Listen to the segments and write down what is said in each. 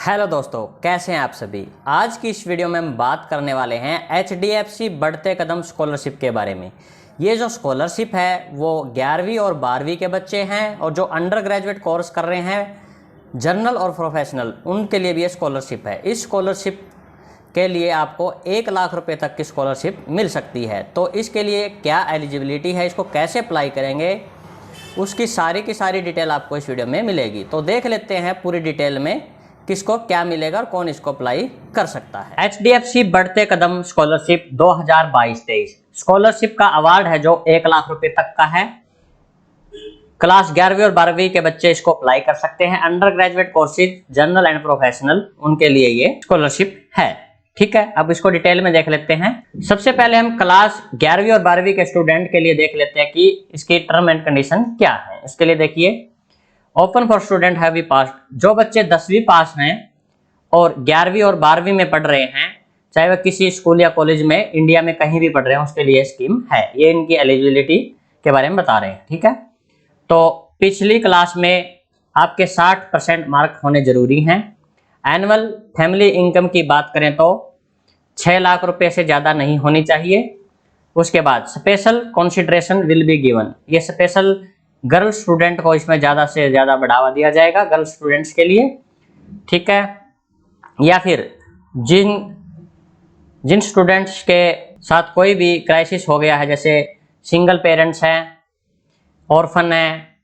Hello दोस्तों, कैसे हैं आप सभी। आज की इस वीडियो में हम बात करने वाले हैं HDFC बढ़ते कदम स्कॉलरशिप के बारे में। ये जो स्कॉलरशिप है वो 11वीं और 12वीं के बच्चे हैं और जो अंडर ग्रेजुएट कोर्स कर रहे हैं जनरल और प्रोफेशनल, उनके लिए भी ये स्कॉलरशिप है। इस स्कॉलरशिप के लिए आपको 1 लाख रुपए तक की स्कॉलरशिप मिल सकती है। तो इसके लिए क्या एलिजिबिलिटी है, इसको कैसे अप्लाई करेंगे, उसकी सारी की सारी डिटेल आपको इस वीडियो में मिलेगी। तो देख लेते हैं पूरी डिटेल में किसको क्या मिलेगा और कौन इसको अप्लाई कर सकता है। HDFC Badhte Kadam scholarship 2022-23 scholarship का अवार्ड है जो 1 लाख रुपए तक का है। क्लास 11वीं और 12वीं के बच्चे इसको अप्लाई कर सकते हैं। Under graduate courses general and professional, उनके लिए ये स्कॉलरशिप है। ठीक है, अब इसको डिटेल में देख लेते हैं। सबसे पहले हम क्लास 11वीं और 12वीं के स्टूडेंट के लिए देख लेते हैं कि इसकी टर्म एंड कंडीशन क्या है। इसके लिए देखिए, open for student have be pass. जो बच्चे 10वीं पास हैं और 11वीं और 12वीं में पढ़ रहे हैं, चाहे वह किसी स्कूल या कॉलेज में इंडिया में कहीं भी पढ़ रहे हैं, उसके लिए स्कीम है। ये इनकी एलिजिबिलिटी के बारे में बता रहे हैं। ठीक है, तो पिछली क्लास में आपके 60% मार्क होने जरूरी हैं। एनुअल फैमिली इनकम की बात करें तो 6 लाख रुपए से ज़्यादा नहीं होनी चाहिए। उसके बाद special consideration will be given. ये स्पेशल गर्ल स्टूडेंट को इसमें ज़्यादा से ज़्यादा बढ़ावा दिया जाएगा, गर्ल स्टूडेंट्स के लिए। ठीक है, या फिर जिन स्टूडेंट्स के साथ कोई भी क्राइसिस हो गया है, जैसे सिंगल पेरेंट्स हैं, ऑर्फन है,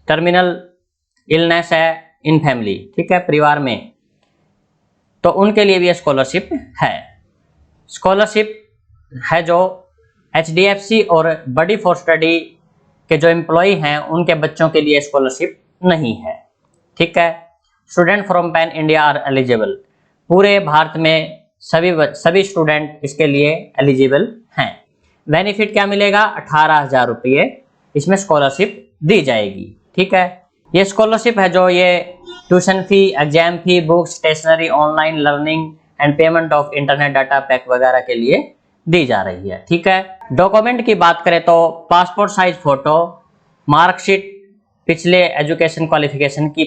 टर्मिनल इलनेस है इन फैमिली, ठीक है, परिवार में, तो उनके लिए भी ये स्कॉलरशिप है। स्कॉलरशिप है जो HDFC और बडी फॉर स्टडी के जो एम्प्लॉय हैं उनके बच्चों के लिए स्कॉलरशिप नहीं है। ठीक है, student from pan India are eligible. पूरे भारत में सभी स्टूडेंट इसके लिए एलिजिबल हैं। बेनिफिट क्या मिलेगा? 18,000 रुपये इसमें स्कॉलरशिप दी जाएगी। ठीक है, ये स्कॉलरशिप है जो ये tuition fee, exam fee, books, stationery, online learning and payment of internet data pack वगैरह के लिए दी जा रही है। ठीक है, डॉक्यूमेंट की बात करें तो पासपोर्ट साइज फोटो, मार्कशीट पिछले एजुकेशन क्वालिफिकेशन की।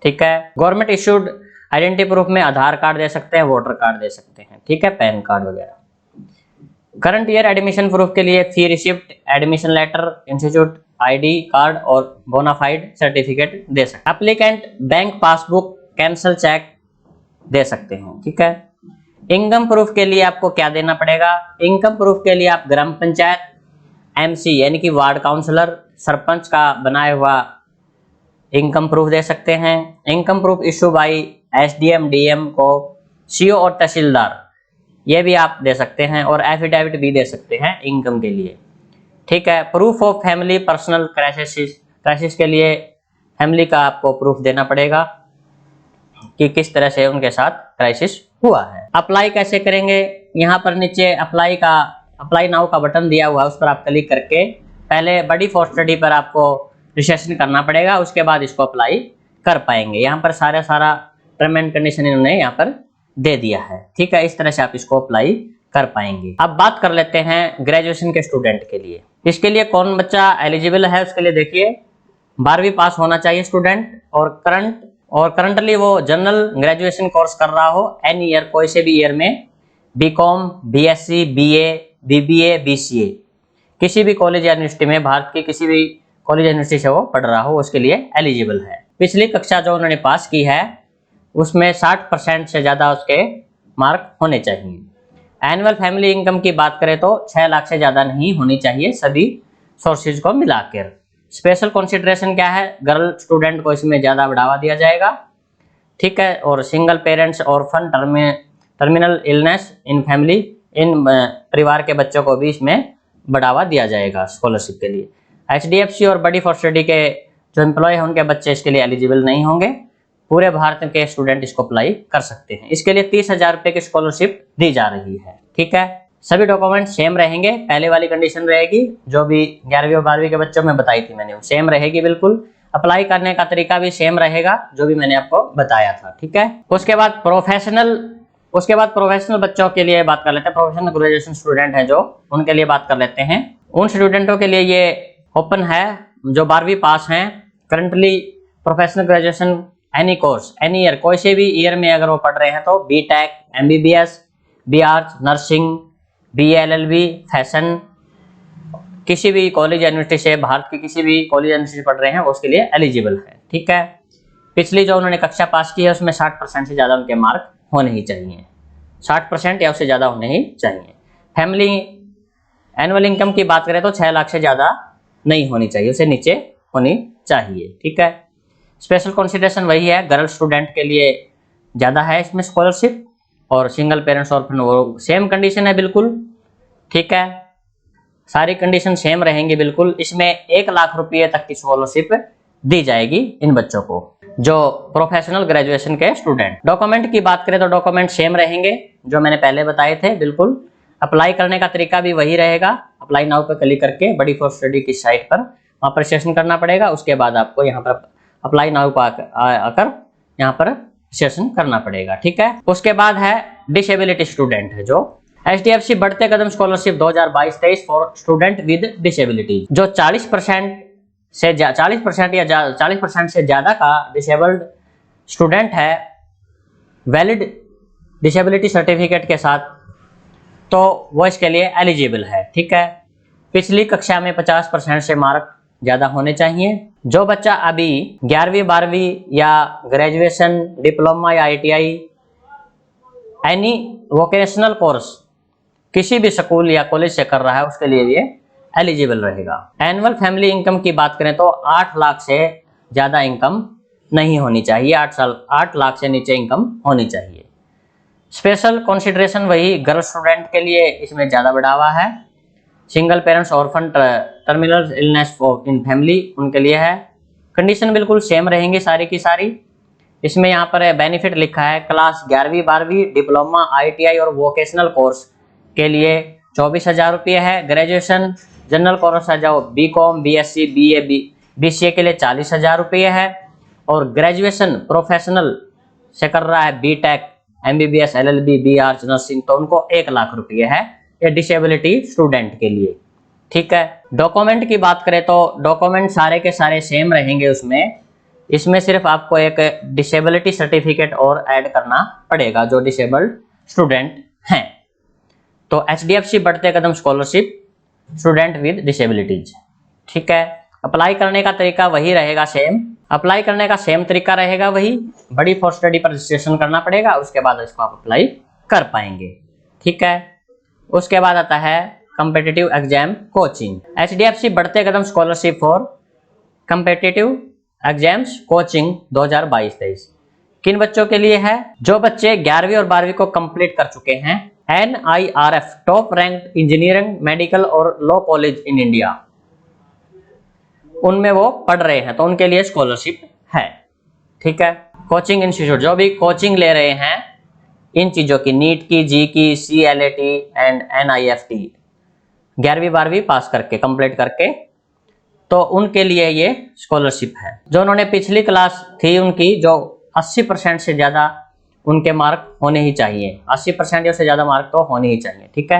ठीक है, गवर्नमेंट इश्यूड आइडेंटिटी प्रूफ में आधार कार्ड दे सकते हैं, वोटर कार्ड दे सकते हैं। ठीक है, पैन कार्ड वगैरह। करंट ईयर एडमिशन प्रूफ के लिए fee receipt, admission letter, institute ID card और बोनाफाइड सर्टिफिकेट दे सकते हैं। Applicant bank passbook, cancel cheque दे सकते हैं। ठीक है, इनकम प्रूफ के लिए आपको क्या देना पड़ेगा? इनकम प्रूफ के लिए आप ग्राम पंचायत MC यानी कि वार्ड काउंसलर, सरपंच का बनाया हुआ इनकम प्रूफ दे सकते हैं। Income proof issue by SDM DM को CO और तहसीलदार, ये भी आप दे सकते हैं, और एफिडेविट भी दे सकते हैं इनकम के लिए। ठीक है, proof of family personal crisis के लिए फैमिली का आपको प्रूफ देना पड़ेगा कि किस तरह से उनके साथ क्राइसिस हुआ है। अप्लाई कैसे करेंगे? यहाँ पर नीचे अप्लाई नाउ का बटन दिया हुआ है, उस पर आप क्लिक करके पहले बडी फॉर स्टडी पर आपको रजिस्ट्रेशन करना पड़ेगा, उसके बाद इसको अप्लाई कर पाएंगे। यहाँ पर सारा टर्म एंड कंडीशन इन्होंने यहाँ पर दे दिया है। ठीक है, इस तरह से आप इसको अप्लाई कर पाएंगे। अब बात कर लेते हैं ग्रेजुएशन के स्टूडेंट के लिए। इसके लिए कौन बच्चा एलिजिबल है? उसके लिए देखिए, 12वीं पास होना चाहिए स्टूडेंट, और करंटली वो जनरल ग्रेजुएशन कोर्स कर रहा हो एनी ईयर, कोई से भी ईयर में, BCom, BSc, BA, BBA, BCA, किसी भी कॉलेज या यूनिवर्सिटी में, भारत की किसी भी कॉलेज या यूनिवर्सिटी से वो पढ़ रहा हो, उसके लिए एलिजिबल है। पिछली कक्षा जो उन्होंने पास की है उसमें 60% से ज्यादा उसके मार्क होने चाहिए। एनुअल फैमिली इनकम की बात करें तो 6 लाख से ज्यादा नहीं होनी चाहिए सभी सोर्सेज को मिलाकर। स्पेशल कंसिडरेशन क्या है? गर्ल स्टूडेंट को इसमें ज्यादा बढ़ावा दिया जाएगा। ठीक है, और single parents, orphan, terminal illness in family, इन परिवार के बच्चों को भी इसमें बढ़ावा दिया जाएगा स्कॉलरशिप के लिए। HDFC और बडी फॉर स्टडी के जो एम्प्लॉय हैं उनके बच्चे इसके लिए एलिजिबल नहीं होंगे। पूरे भारत के स्टूडेंट इसको अप्लाई कर सकते हैं। इसके लिए 30,000 रुपये की स्कॉलरशिप दी जा रही है। ठीक है, सभी डॉक्यूमेंट सेम रहेंगे। पहले वाली कंडीशन रहेगी जो भी 11वीं और 12वीं के बच्चों में बताई थी मैंने, सेम रहेगी बिल्कुल। अप्लाई करने का तरीका भी सेम रहेगा जो भी मैंने आपको बताया था। ठीक है, उसके बाद प्रोफेशनल बच्चों के लिए बात कर लेते हैं। प्रोफेशनल ग्रेजुएशन स्टूडेंट है जो, उनके लिए बात कर लेते हैं। उन स्टूडेंटों के लिए ये ओपन है जो 12वीं पास हैं, currently professional graduation any course any year, कोई से भी ईयर में अगर वो पढ़ रहे हैं तो B tech, MBBS, BArts, nursing, BLLB, fashion, किसी भी कॉलेज यूनिवर्सिटी से, भारत के किसी भी कॉलेज यूनिवर्सिटी से पढ़ रहे हैं वो उसके लिए एलिजिबल है। ठीक है, पिछली जो उन्होंने कक्षा पास की है उसमें 60% से ज़्यादा उनके मार्क होने ही चाहिए, 60% या उससे ज़्यादा होने ही चाहिए। फैमिली एनुअल इनकम की बात करें तो 6 लाख से ज़्यादा नहीं होनी चाहिए, उससे नीचे होनी चाहिए। ठीक है, स्पेशल कंसिडरेशन वही है, गर्ल स्टूडेंट के लिए ज़्यादा है इसमें स्कॉलरशिप, और सिंगल पेरेंट्स और वो सेम कंडीशन है बिल्कुल। ठीक है, सारी कंडीशन सेम रहेंगी बिल्कुल। इसमें 1 लाख रुपये तक की स्कॉलरशिप दी जाएगी इन बच्चों को जो प्रोफेशनल ग्रेजुएशन के स्टूडेंट। डॉक्यूमेंट की बात करें तो डॉक्यूमेंट सेम रहेंगे जो मैंने पहले बताए थे बिल्कुल। अप्लाई करने का तरीका भी वही रहेगा, अप्लाई नाउ पर क्लिक करके बड़ी फॉर स्टडी की साइट पर वहाँ पर रजिस्ट्रेशन करना पड़ेगा। उसके बाद आपको यहाँ पर अप्लाई नाउ पर आकर यहाँ पर रजिस्ट्रेशन करना पड़ेगा। ठीक है, उसके बाद है डिसेबिलिटी स्टूडेंट है जो HDFC Badhte Kadam scholarship 2022-23 for student with disability, जो 40% या 40% से ज्यादा का डिसेबल्ड स्टूडेंट है वैलिड डिसेबिलिटी सर्टिफिकेट के साथ, तो वो इसके लिए एलिजिबल है। ठीक है, पिछली कक्षा में 50% से मार्क ज्यादा होने चाहिए। जो बच्चा अभी 11वीं 12वीं या ग्रेजुएशन, डिप्लोमा या ITI एनी वोकेशनल कोर्स किसी भी स्कूल या कॉलेज से कर रहा है उसके लिए ये एलिजिबल रहेगा। एनुअल फैमिली इनकम की बात करें तो 8 लाख से ज़्यादा इनकम नहीं होनी चाहिए, 8 लाख से नीचे इनकम होनी चाहिए। स्पेशल कंसिडरेशन वही गर्ल स्टूडेंट के लिए इसमें ज़्यादा बढ़ावा है। Single parents, orphan, terminal illness in family उनके लिए है। कंडीशन बिल्कुल सेम रहेंगी सारी की सारी। इसमें यहाँ पर बेनिफिट लिखा है क्लास 11वीं 12वीं, डिप्लोमा, ITI और वोकेशनल कोर्स के लिए 24,000 रुपये है। ग्रेजुएशन जनरल कोर्स है जो BCom, BSc, BA, BCA के लिए 40,000 रुपये है। और ग्रेजुएशन प्रोफेशनल से कर रहा है BTech, MBBS, LLB, BArts, nursing, तो उनको 1 लाख रुपये है ये डिसेबिलिटी स्टूडेंट के लिए। ठीक है, डॉक्यूमेंट की बात करें तो डॉक्यूमेंट सारे के सारे सेम रहेंगे इसमें सिर्फ आपको एक डिसेबिलिटी सर्टिफिकेट और ऐड करना पड़ेगा जो डिसेबल्ड स्टूडेंट हैं। तो HDFC Badhte Kadam scholarship student with disabilities. ठीक है, अप्लाई करने का तरीका वही रहेगा सेम, अप्लाई करने का सेम तरीका रहेगा वही। बड़ी फॉर स्टडी पर रजिस्ट्रेशन करना पड़ेगा, उसके बाद इसको आप अप्लाई कर पाएंगे। ठीक है, उसके बाद आता है competitive exam coaching. HDFC Badhte Kadam scholarship for competitive exams coaching 2022-23 किन बच्चों के लिए है? जो बच्चे 11वीं और 12वीं को कंप्लीट कर चुके हैं, NIRF top ranked engineering, medical और लॉ कॉलेज इन इंडिया, उनमें वो पढ़ रहे हैं तो उनके लिए स्कॉलरशिप है। ठीक है, कोचिंग इंस्टीट्यूट जो भी कोचिंग ले रहे हैं इन चीजों की, नीट की, जी की, CLAT एंड NIFT, 11वीं 12वीं पास करके कंप्लीट करके, तो उनके लिए ये स्कॉलरशिप है। जो उन्होंने पिछली क्लास थी उनकी जो 80% से ज्यादा उनके मार्क होने ही चाहिए, 80% या उससे ज्यादा मार्क तो होने ही चाहिए। ठीक है,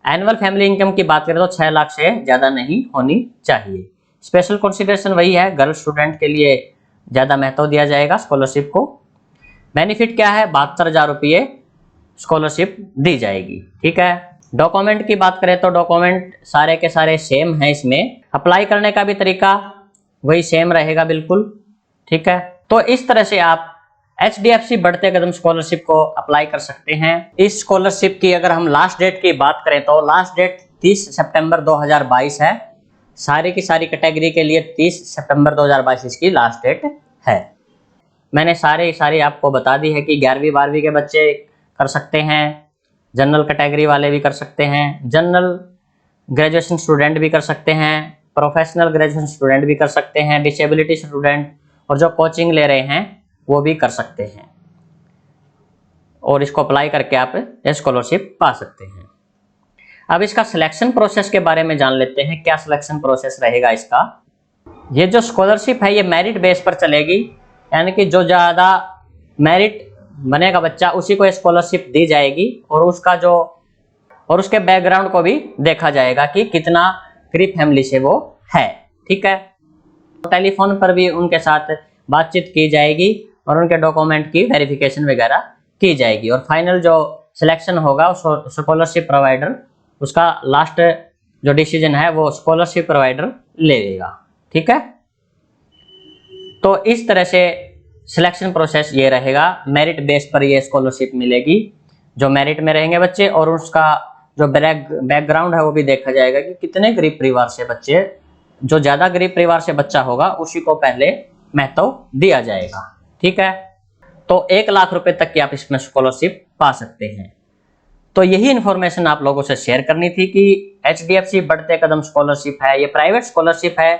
एनुअल फैमिली इनकम की बात करें तो 6 लाख से ज्यादा नहीं होनी चाहिए। स्पेशल कंसिडरेशन वही है, गर्ल स्टूडेंट के लिए ज्यादा महत्व दिया जाएगा स्कॉलरशिप को। बेनिफिट क्या है? 72,000 रुपये स्कॉलरशिप दी जाएगी। ठीक है, डॉक्यूमेंट की बात करें तो डॉक्यूमेंट सारे के सारे सेम है इसमें, अप्लाई करने का भी तरीका वही सेम रहेगा बिल्कुल। ठीक है, तो इस तरह से आप HDFC बढ़ते कदम स्कॉलरशिप को अप्लाई कर सकते हैं। इस स्कॉलरशिप की अगर हम लास्ट डेट की बात करें तो लास्ट डेट 30 सितंबर 2022 है। सारी की सारी कैटेगरी के लिए 30 सितंबर 2022 इसकी लास्ट डेट है। मैंने सारी आपको बता दी है कि 11वीं 12वीं के बच्चे कर सकते हैं, जनरल कैटेगरी वाले भी कर सकते हैं, जनरल ग्रेजुएशन स्टूडेंट भी कर सकते हैं, प्रोफेशनल ग्रेजुएशन स्टूडेंट भी कर सकते हैं, डिसेबिलिटी स्टूडेंट और जो कोचिंग ले रहे हैं वो भी कर सकते हैं, और इसको अप्लाई करके आप स्कॉलरशिप पा सकते हैं। अब इसका सिलेक्शन प्रोसेस के बारे में जान लेते हैं, क्या सिलेक्शन प्रोसेस रहेगा इसका। ये जो स्कॉलरशिप है ये मेरिट बेस पर चलेगी, यानी कि जो ज़्यादा मेरिट बनेगा बच्चा उसी को स्कॉलरशिप दी जाएगी, और उसके बैकग्राउंड को भी देखा जाएगा कि कितना गरीब फैमिली से वो है। ठीक है, टेलीफोन पर भी उनके साथ बातचीत की जाएगी और उनके डॉक्यूमेंट की वेरिफिकेशन वगैरह की जाएगी और फाइनल जो सिलेक्शन होगा उस स्कॉलरशिप प्रोवाइडर, उसका लास्ट जो डिसीजन है वो स्कॉलरशिप प्रोवाइडर ले लेगा। ठीक है, तो इस तरह से सिलेक्शन प्रोसेस ये रहेगा। मेरिट बेस पर ये स्कॉलरशिप मिलेगी, जो मेरिट में रहेंगे बच्चे, और उसका जो बैकग्राउंड है वो भी देखा जाएगा कि कितने गरीब परिवार से बच्चे, जो ज्यादा गरीब परिवार से बच्चा होगा उसी को पहले महत्व दिया जाएगा। ठीक है, तो 1 लाख रुपए तक की आप इसमें स्कॉलरशिप पा सकते हैं। तो यही इन्फॉर्मेशन आप लोगों से शेयर करनी थी कि HDFC बढ़ते कदम स्कॉलरशिप है, ये प्राइवेट स्कॉलरशिप है।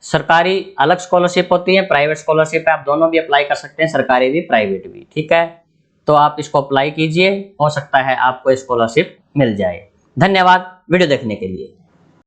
सरकारी अलग स्कॉलरशिप होती है, प्राइवेट स्कॉलरशिप है, आप दोनों भी अप्लाई कर सकते हैं, सरकारी भी प्राइवेट भी। ठीक है, तो आप इसको अप्लाई कीजिए, हो सकता है आपको स्कॉलरशिप मिल जाए। धन्यवाद वीडियो देखने के लिए।